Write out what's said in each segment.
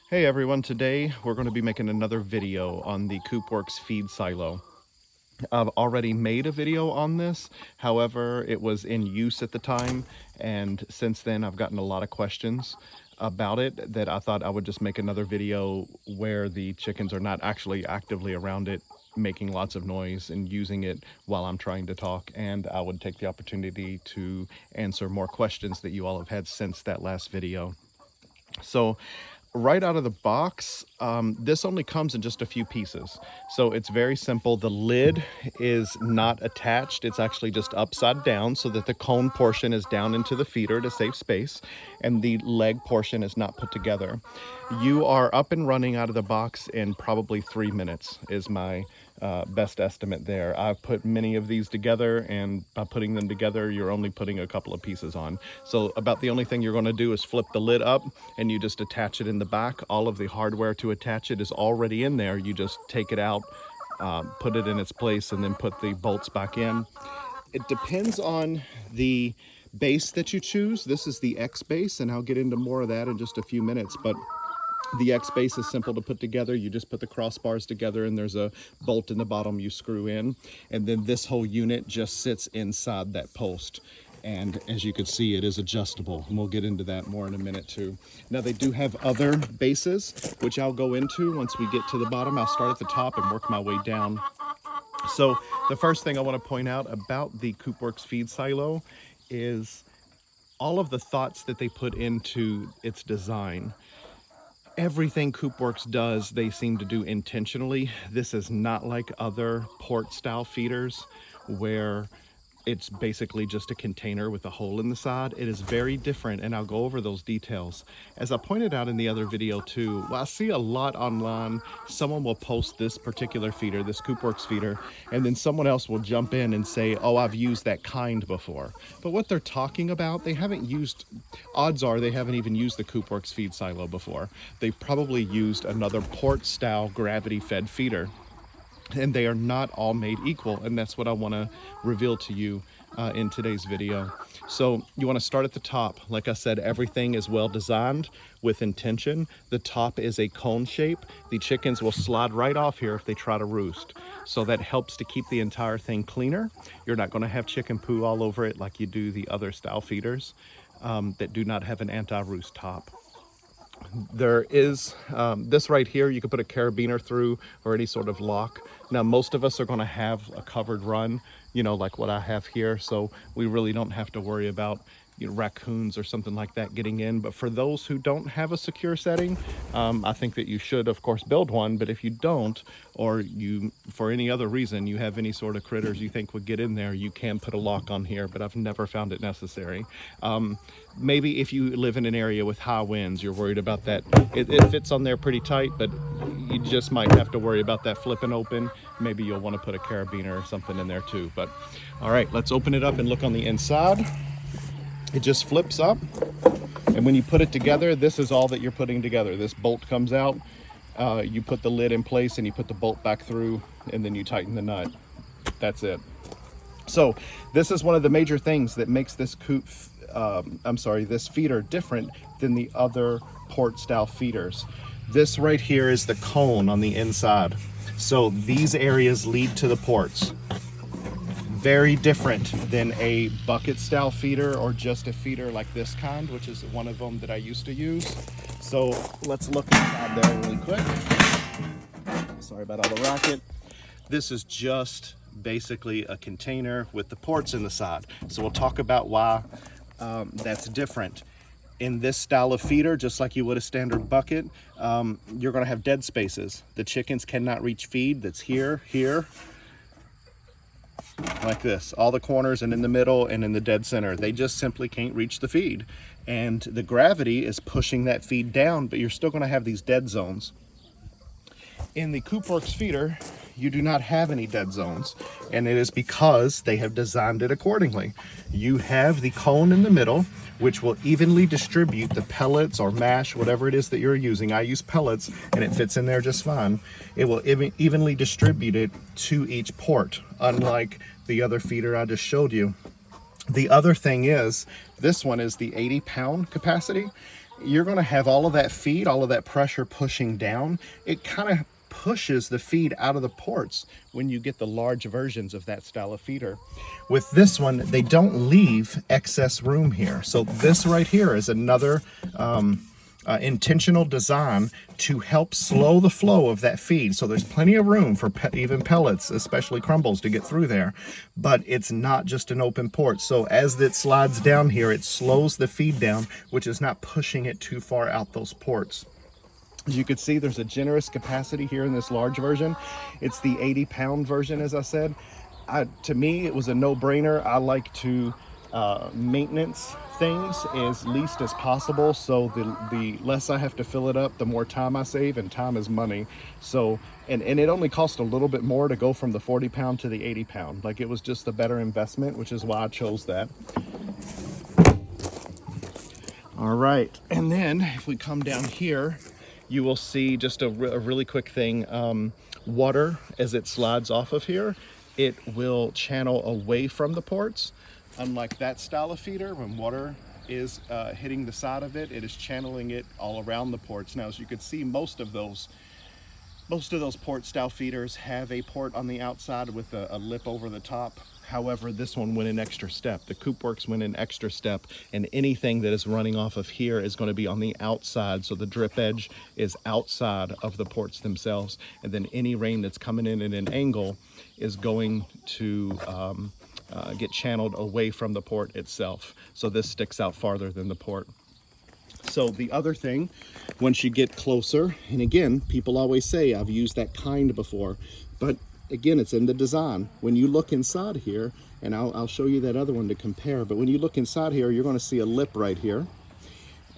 Hey everyone, today we're going to be making another video on the Coopworx feed silo. I've already made a video on this, however, it was in use at the time, and since then I've gotten a lot of questions about it that I thought I would just make another video where the chickens are not actually actively around it, making lots of noise and using it while I'm trying to talk, and I would take the opportunity to answer more questions that you all have had since that last video. So right out of the box, this only comes in just a few pieces. So it's very simple. The lid is not attached. It's actually just upside down so that the cone portion is down into the feeder to save space, and the leg portion is not put together. You are up and running out of the box in probably 3 minutes is my best estimate there. I've put many of these together, and by putting them together, you're only putting a couple of pieces on. So about the only thing you're going to do is flip the lid up and you just attach it in the back. All of the hardware to attach it is already in there. You just take it out, put it in its place, and then put the bolts back in. It depends on the base that you choose. This is the X base, and I'll get into more of that in just a few minutes, but the X base is simple to put together. You just put the crossbars together and there's a bolt in the bottom you screw in, and then this whole unit just sits inside that post. And as you can see, it is adjustable, and we'll get into that more in a minute too. Now they do have other bases, which I'll go into once we get to the bottom. I'll start at the top and work my way down. So the first thing I want to point out about the Coopworx feed silo is all of the thoughts that they put into its design. Everything Coopworx does, they seem to do intentionally. This is not like other port style feeders where it's basically just a container with a hole in the side. It is very different, and I'll go over those details. As I pointed out in the other video too, I see a lot online. Someone will post this particular feeder, this Coopworx feeder, and then someone else will jump in and say, oh, I've used that kind before. But what they're talking about, they haven't used, odds are they haven't even used the Coopworx feed silo before. They probably used another port style gravity fed feeder. And they are not all made equal, and that's what I want to reveal to you in today's video. So you want to start at the top. Like I said, everything is well designed with intention. The top is a cone shape. The chickens will slide right off here if they try to roost. So that helps to keep the entire thing cleaner. You're not going to have chicken poo all over it like you do the other style feeders that do not have an anti-roost top. There is this right here, you could put a carabiner through or any sort of lock. Now most of us are going to have a covered run, you know, like what I have here, so we really don't have to worry about, you know, raccoons or something like that getting in. But for those who don't have a secure setting, I think that you should of course build one. But if you don't, or you for any other reason you have any sort of critters you think would get in there, you can put a lock on here, but I've never found it necessary. Maybe if you live in an area with high winds, you're worried about that. It fits on there pretty tight, but you just might have to worry about that flipping open. Maybe you'll want to put a carabiner or something in there too. But all right, let's open it up and look on the inside. It just flips up, and when you put it together, this is all that you're putting together. This bolt comes out, you put the lid in place and you put the bolt back through, and then you tighten the nut. That's it. So this is one of the major things that makes this this feeder different than the other port style feeders. This right here is the cone on the inside. So these areas lead to the ports. Very different than a bucket style feeder or just a feeder like this kind, which is one of them that I used to use. So let's look inside there really quick. Sorry about all the racket. This is just basically a container with the ports in the side. So we'll talk about why that's different. In this style of feeder, just like you would a standard bucket, you're going to have dead spaces. The chickens cannot reach feed that's here, like this, all the corners and in the middle and in the dead center. They just simply can't reach the feed, and the gravity is pushing that feed down, but you're still going to have these dead zones. In the Coopworx feeder, you do not have any dead zones, and it is because they have designed it accordingly. You have the cone in the middle, which will evenly distribute the pellets or mash, whatever it is that you're using. I use pellets, and it fits in there just fine. It will evenly distribute it to each port, unlike the other feeder I just showed you. The other thing is, this one is the 80-pound capacity. you're going to have all of that feed, all of that pressure pushing down. It kind of pushes the feed out of the ports when you get the large versions of that style of feeder. With this one, they don't leave excess room here. So this right here is another intentional design to help slow the flow of that feed. So there's plenty of room for even pellets, especially crumbles, to get through there. But it's not just an open port. So as it slides down here, it slows the feed down, which is not pushing it too far out those ports. As you can see, there's a generous capacity here in this large version. It's the 80-pound version, as I said. To me, it was a no-brainer. I like to maintenance things as least as possible, so the less I have to fill it up, the more time I save, and time is money. So, and it only cost a little bit more to go from the 40-pound to the 80-pound. Like, it was just a better investment, which is why I chose that. All right, and then if we come down here, you will see just a really quick thing. Water, as it slides off of here, it will channel away from the ports. Unlike that style of feeder, when water is hitting the side of it, it is channeling it all around the ports. Now, as you can see, most of those port style feeders have a port on the outside with a lip over the top. However, this one went an extra step. The Coopworx went an extra step, and anything that is running off of here is going to be on the outside. So the drip edge is outside of the ports themselves. And then any rain that's coming in at an angle is going to get channeled away from the port itself. So this sticks out farther than the port. So the other thing, once you get closer, and again, people always say, I've used that kind before, but again, it's in the design. When you look inside here, and I'll show you that other one to compare, but when you look inside here, you're going to see a lip right here.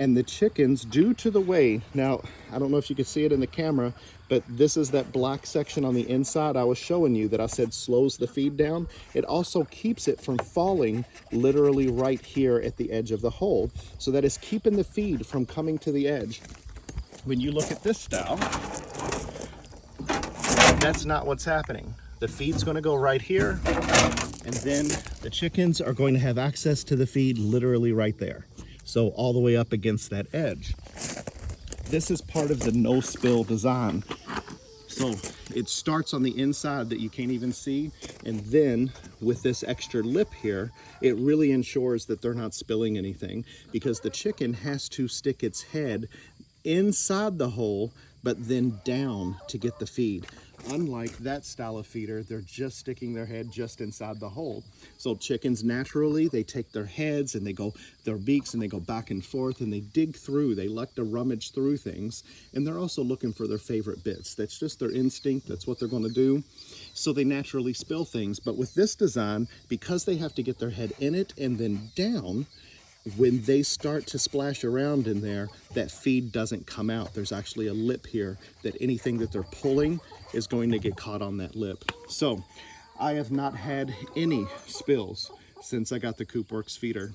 And the chickens, due to the way, now, I don't know if you can see it in the camera, but this is that black section on the inside I was showing you that I said slows the feed down. It also keeps it from falling literally right here at the edge of the hole. So that is keeping the feed from coming to the edge. When you look at this style, that's not what's happening. The feed's going to go right here, and then the chickens are going to have access to the feed literally right there. So all the way up against that edge. This is part of the no spill design. So it starts on the inside that you can't even see, and then with this extra lip here, it really ensures that they're not spilling anything, because the chicken has to stick its head inside the hole but then down to get the feed. Unlike that style of feeder, they're just sticking their head just inside the hole. So chickens naturally, they take their heads and they go, their beaks, and they go back and forth, and they dig through, they like to rummage through things. And they're also looking for their favorite bits. That's just their instinct, that's what they're gonna do. So they naturally spill things. But with this design, because they have to get their head in it and then down, when they start to splash around in there, that feed doesn't come out. There's actually a lip here that anything that they're pulling is going to get caught on that lip. So I have not had any spills since I got the Coopworx feeder.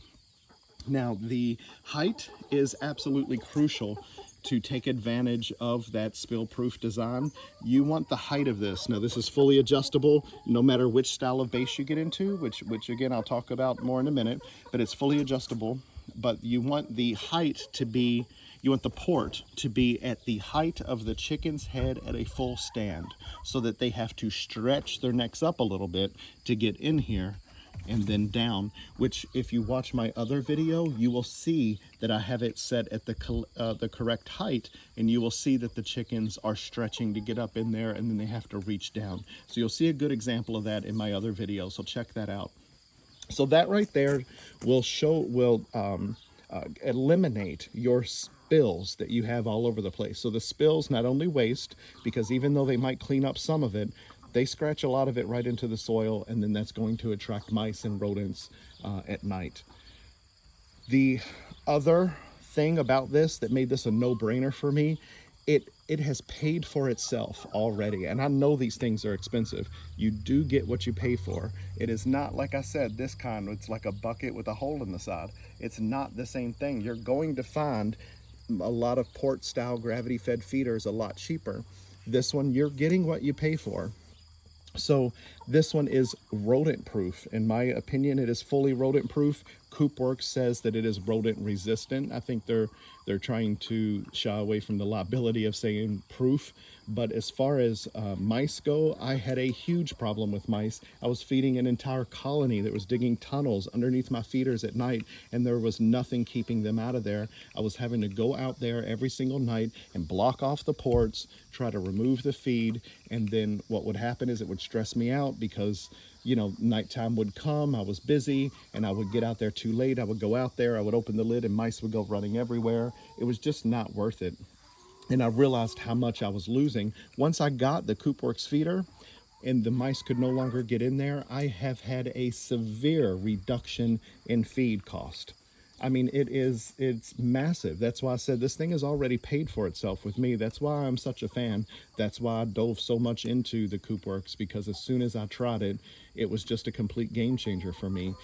Now, the height is absolutely crucial to take advantage of that spill-proof design. You want the height of this. Now, this is fully adjustable no matter which style of base you get into, which again, I'll talk about more in a minute, but it's fully adjustable. But you want the height to be, you want the port to be at the height of the chicken's head at a full stand, so that they have to stretch their necks up a little bit to get in here and then down, which if you watch my other video, you will see that I have it set at the correct height, and you will see that the chickens are stretching to get up in there, and then they have to reach down. So you'll see a good example of that in my other video, so check that out. So that right there will eliminate your spills that you have all over the place. So the spills not only waste, because even though they might clean up some of it, they scratch a lot of it right into the soil, and then that's going to attract mice and rodents at night. The other thing about this that made this a no-brainer for me, it has paid for itself already. And I know these things are expensive. You do get what you pay for. It is not, like I said, this kind, it's like a bucket with a hole in the side. It's not the same thing. You're going to find a lot of port-style gravity-fed feeders a lot cheaper. This one, you're getting what you pay for. So this one is rodent proof. In my opinion, it is fully rodent proof. Coopworx says that it is rodent resistant. I think they're trying to shy away from the liability of saying proof. But as far as mice go, I had a huge problem with mice. I was feeding an entire colony that was digging tunnels underneath my feeders at night, and there was nothing keeping them out of there. I was having to go out there every single night and block off the ports, try to remove the feed, and then what would happen is it would stress me out because, you know, nighttime would come, I was busy, and I would get out there too late. I would go out there, I would open the lid, and mice would go running everywhere. It was just not worth it. And I realized how much I was losing. Once I got the Coopworx feeder and the mice could no longer get in there, I have had a severe reduction in feed cost. I mean, it's massive. That's why I said this thing has already paid for itself with me. That's why I'm such a fan. That's why I dove so much into the Coopworx, because as soon as I tried it, it was just a complete game changer for me.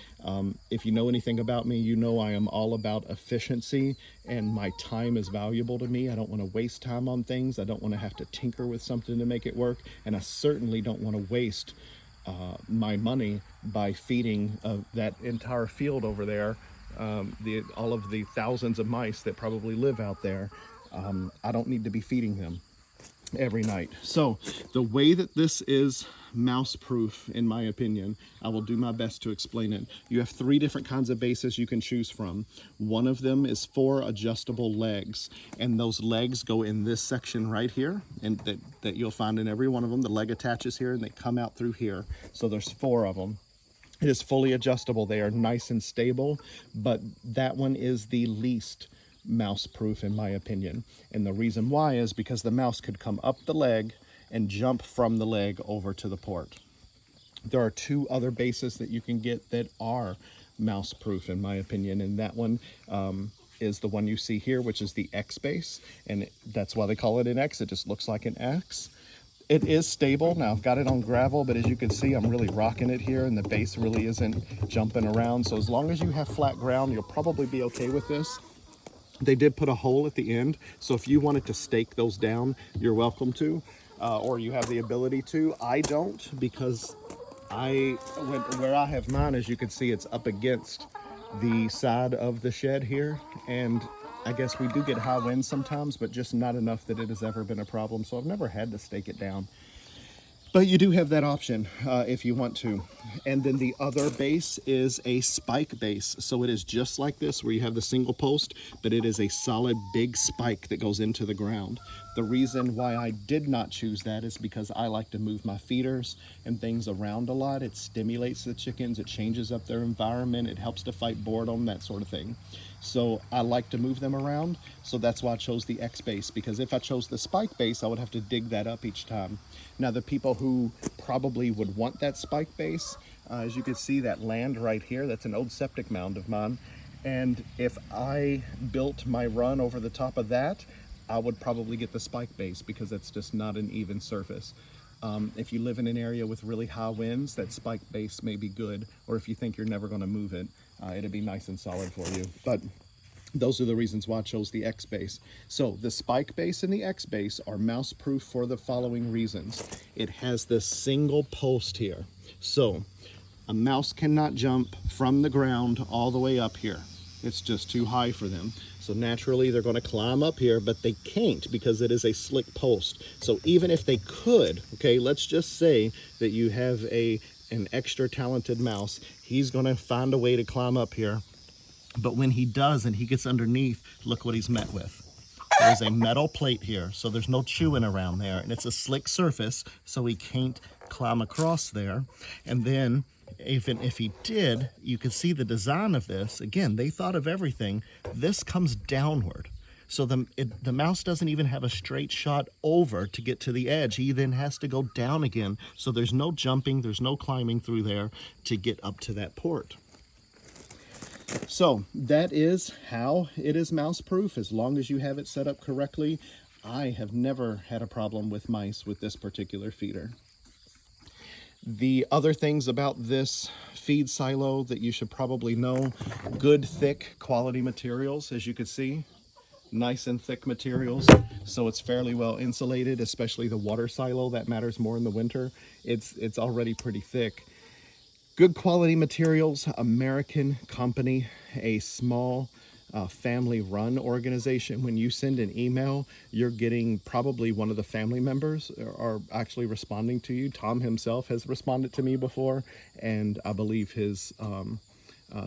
If you know anything about me, you know I am all about efficiency, and my time is valuable to me. I don't want to waste time on things. I don't want to have to tinker with something to make it work, and I certainly don't want to waste my money by feeding that entire field over there, all of the thousands of mice that probably live out there. I don't need to be feeding them every night. So the way that this is mouse proof, in my opinion, I will do my best to explain it. You have 3 different kinds of bases you can choose from. One of them is 4 adjustable legs, and those legs go in this section right here, and that you'll find in every one of them. The leg attaches here and they come out through here. So there's 4 of them. It is fully adjustable. They are nice and stable, but that one is the least mouse proof in my opinion. And the reason why is because the mouse could come up the leg and jump from the leg over to the port. There are 2 other bases that you can get that are mouse proof in my opinion, and that one is the one you see here, which is the X base, and that's why they call it an X. It just looks like an X. It is stable. Now I've got it on gravel, but as you can see, I'm really rocking it here and the base really isn't jumping around. So as long as you have flat ground, you'll probably be okay with this. They did put a hole at the end, so if you wanted to stake those down, you're welcome to, or you have the ability to. I don't, because where I have mine, as you can see, it's up against the side of the shed here, and I guess we do get high winds sometimes, but just not enough that it has ever been a problem, so I've never had to stake it down. But you do have that option if you want to. And then the other base is a spike base. So it is just like this, where you have the single post, but it is a solid big spike that goes into the ground. The reason why I did not choose that is because I like to move my feeders and things around a lot. It stimulates the chickens, it changes up their environment, it helps to fight boredom, that sort of thing. So I like to move them around, so that's why I chose the X base, because if I chose the spike base, I would have to dig that up each time. Now the people who probably would want that spike base, as you can see, that land right here, that's an old septic mound of mine, and if I built my run over the top of that, I would probably get the spike base, because it's just not an even surface. If you live in an area with really high winds, that spike base may be good, or if you think you're never going to move it, it'll be nice and solid for you. But those are the reasons why I chose the X base. So the spike base and the X base are mouse proof for the following reasons. It has this single post here. So a mouse cannot jump from the ground all the way up here. It's just too high for them. So naturally they're going to climb up here, but they can't because it is a slick post. So even if they could, okay, let's just say that you have an extra talented mouse, he's going to find a way to climb up here. But when he does and he gets underneath, look what he's met with. There's a metal plate here, so there's no chewing around there, and it's a slick surface, so he can't climb across there. And then even if he did, you can see the design of this. Again, they thought of everything. This comes downward. So the mouse doesn't even have a straight shot over to get to the edge. He then has to go down again. So there's no jumping, there's no climbing through there to get up to that port. So that is how it is mouse proof, as long as you have it set up correctly. I have never had a problem with mice with this particular feeder. The other things about this feed silo that you should probably know: good, thick, quality materials, as you can see. Nice and thick materials, so it's fairly well insulated, especially the water silo. That matters more in the winter. It's already pretty thick. Good quality materials, American company, a small family-run organization. When you send an email, you're getting probably one of the family members are actually responding to you. Tom himself has responded to me before, and I believe his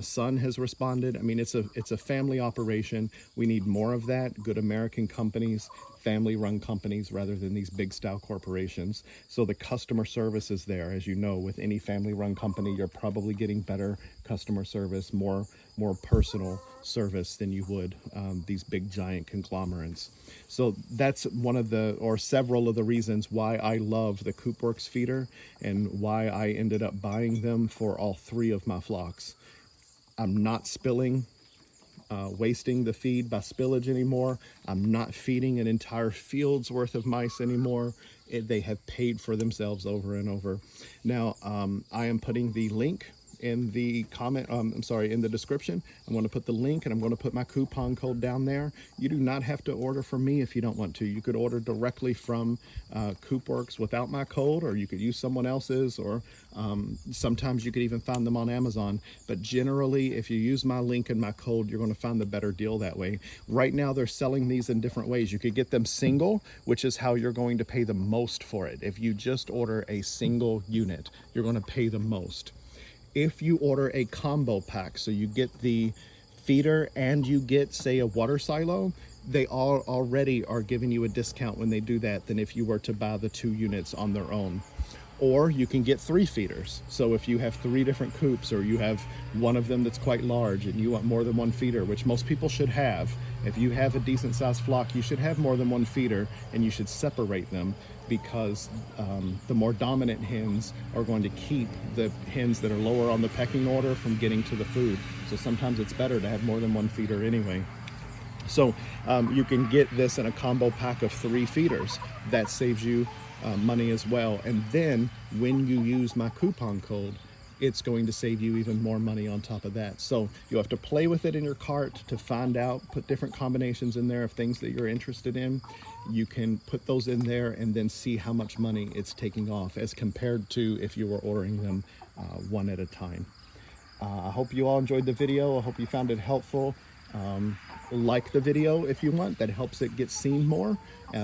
son has responded. I mean, it's a family operation. We need more of that. Good American companies, family-run companies, rather than these big style corporations. So the customer service is there. As you know, with any family-run company, you're probably getting better customer service, more personal service than you would these big giant conglomerates. So that's one of the, or several of the reasons why I love the Coopworx feeder and why I ended up buying them for all 3 of my flocks. I'm not wasting the feed by spillage anymore. I'm not feeding an entire field's worth of mice anymore. They have paid for themselves over and over. Now, I am putting the link in the comment, in the description. I'm going to put the link and I'm going to put my coupon code down there. You do not have to order from me if you don't want to. You could order directly from Coopworx without my code, or you could use someone else's, or sometimes you could even find them on Amazon. But generally, if you use my link and my code, you're going to find the better deal that way. Right now, they're selling these in different ways. You could get them single, which is how you're going to pay the most for it. If you just order a single unit, you're going to pay the most. If you order a combo pack, so you get the feeder and you get, say, a water silo, they all already are giving you a discount when they do that than if you were to buy the 2 units on their own. Or you can get 3 feeders. So if you have 3 different coops, or you have one of them that's quite large and you want more than 1 feeder, which most people should have. If you have a decent sized flock, you should have more than 1 feeder, and you should separate them, because the more dominant hens are going to keep the hens that are lower on the pecking order from getting to the food. So sometimes it's better to have more than 1 feeder anyway. So you can get this in a combo pack of 3 feeders. That saves you money as well. And then when you use my coupon code, it's going to save you even more money on top of that. So you have to play with it in your cart to find out, put different combinations in there of things that you're interested in. You can put those in there and then see how much money it's taking off as compared to if you were ordering them one at a time. I hope you all enjoyed the video. I hope you found it helpful. Like the video if you want. That helps it get seen more.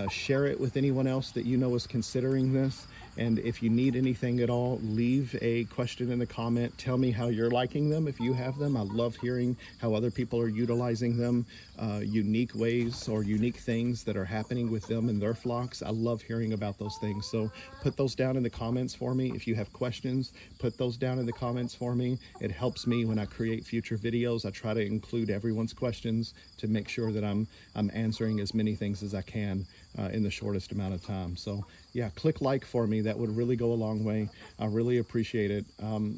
Share it with anyone else that you know is considering this. And if you need anything at all, leave a question in the comment. Tell me how you're liking them if you have them. I love hearing how other people are utilizing them, unique ways or unique things that are happening with them and their flocks. I love hearing about those things. So put those down in the comments for me. If you have questions, put those down in the comments for me. It helps me when I create future videos. I try to include everyone's questions to make sure that I'm answering as many things as I can in the shortest amount of time. So yeah, click like for me. That would really go a long way. I really appreciate it.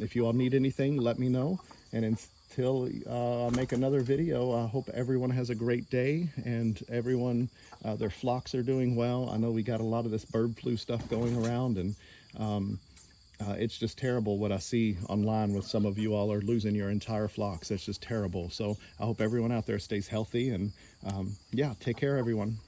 If you all need anything, let me know. And until I make another video, I hope everyone has a great day and everyone, their flocks are doing well. I know we got a lot of this bird flu stuff going around, and it's just terrible what I see online with some of you all are losing your entire flocks. It's just terrible. So I hope everyone out there stays healthy, and yeah, take care, everyone.